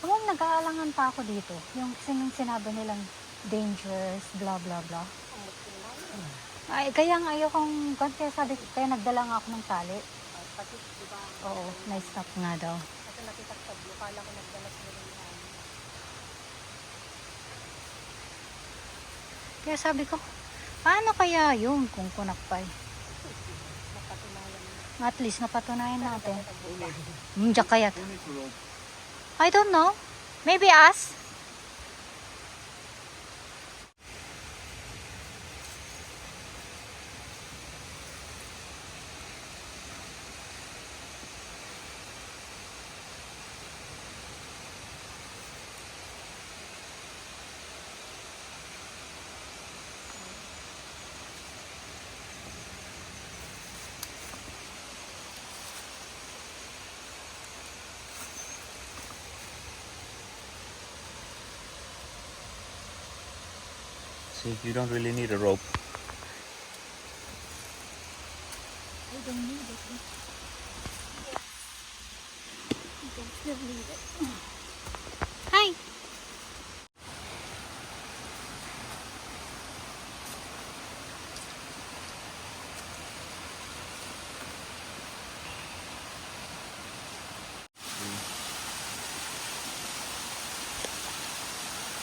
Alam, nag-aalangan pa ako dito. Yung sinabi nilang dangerous, blah blah blah. Ay, kaya nga ayokong, kaya sabi, kaya nagdala nga ako ng tali. Kasi, diba? Oo, na-stop nga daw. Kasi nakita ko sa blue, kala ko nagdala sila ng Kaya sabi ko, paano kaya yun kung kunakpay? napatunayan. At least napatunayan natin. Diyak kaya. I don't know. Maybe us? See, you don't really need a rope. I don't need it. You can still leave it. Hi!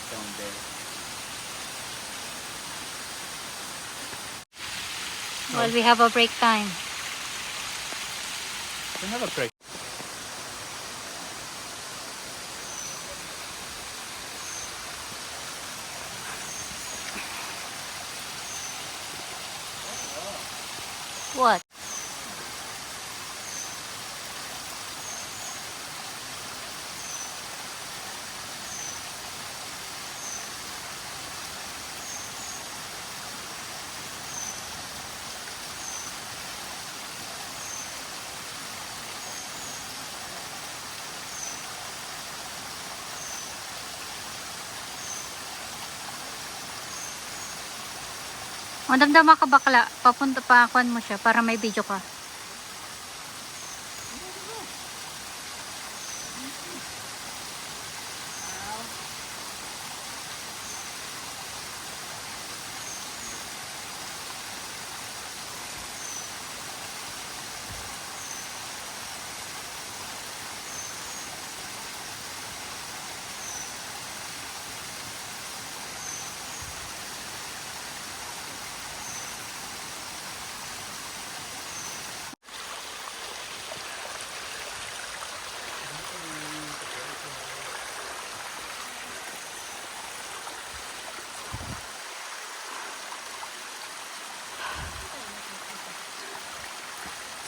Down there. Well, we have a break time. We have a break. What? Madamdama ka bakla, papunta pa akuan mo siya para may video ka.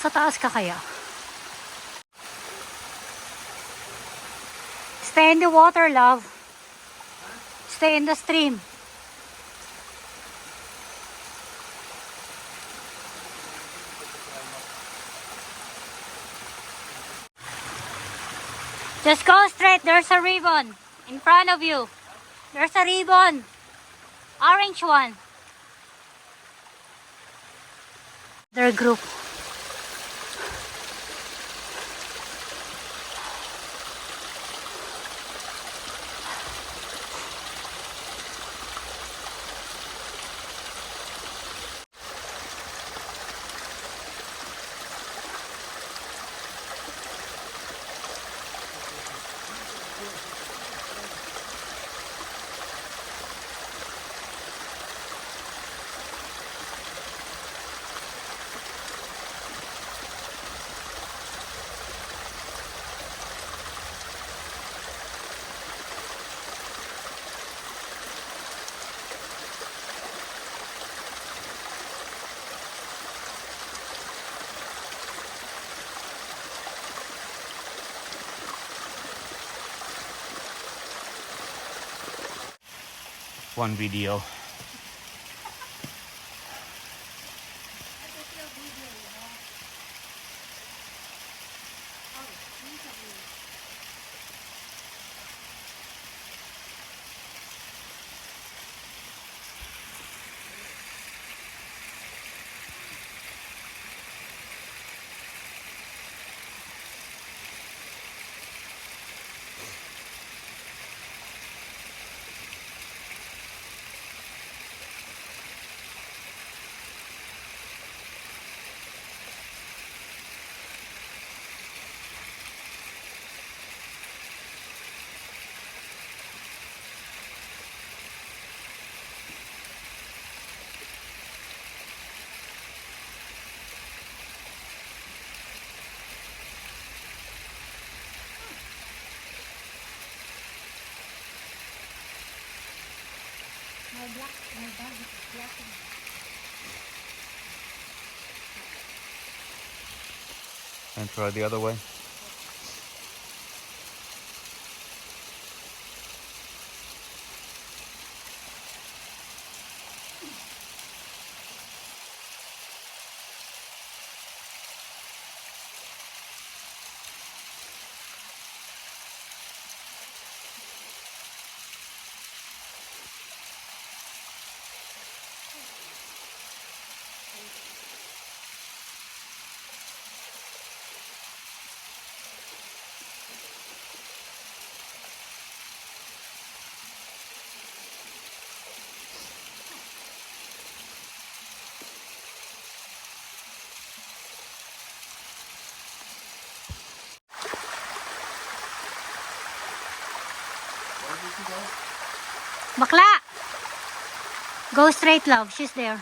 Sa taas ka kaya? Stay in the water, love. Stay in the stream. Just go straight. There's a ribbon in front of you. There's a ribbon. Orange one. Their group. One video. black. My bag is black. And try the other way. Bakla! Go straight, love. She's there.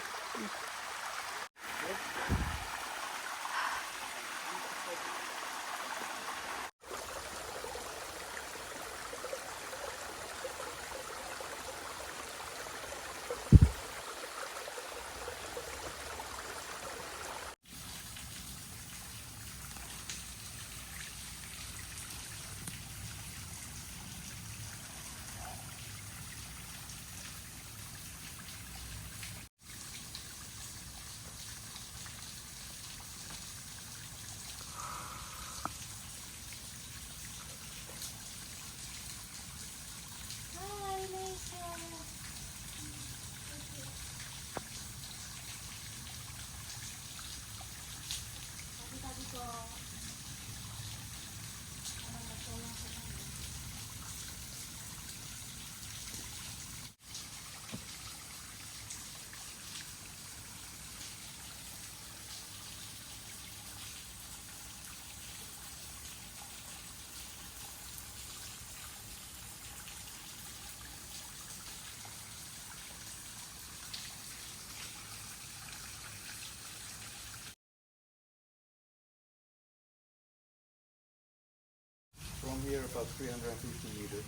From here about 350 meters.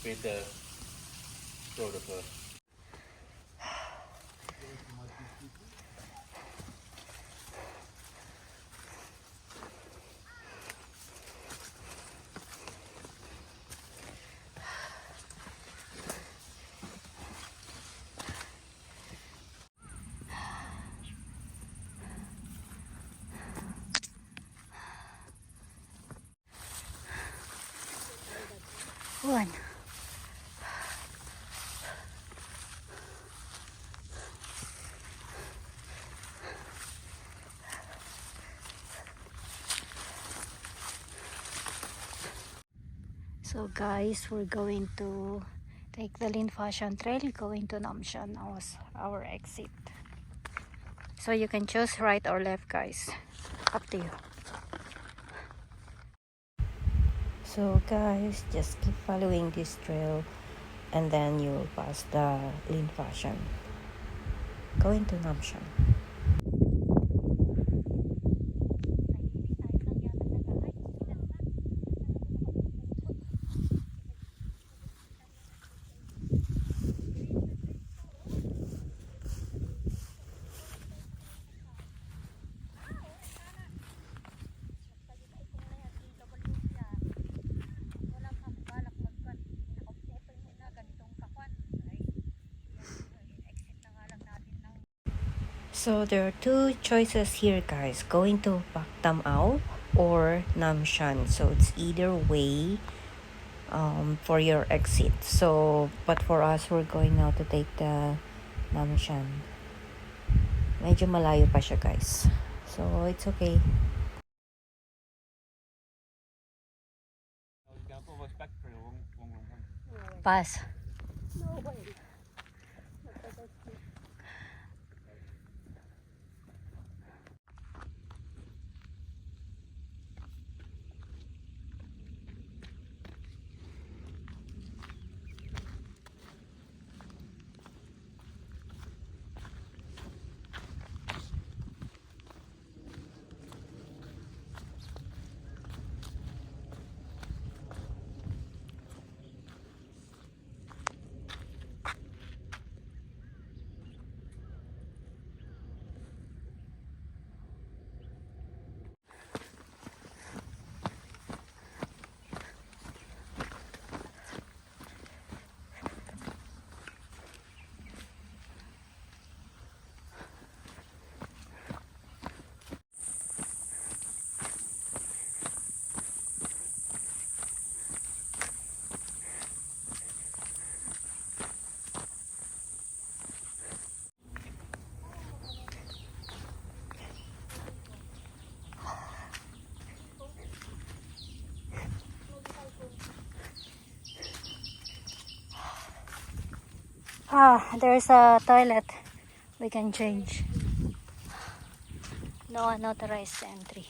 With the road of a One. So guys, we're going to take the Lin Fashion Trail going to Namshan. That was our exit. So you can choose right or left, guys. Up to you. So guys, just keep following this trail and then you'll pass the Lin Fashion going to Namshan. So there are two choices here, guys, going to Paktam Ao or Namshan. So it's either way for your exit. So but for us, we're going now to take the Namshan. Medyo malayo pa siya, guys. So it's okay. Pass. No way. There's a toilet. We can change. No unauthorized entry.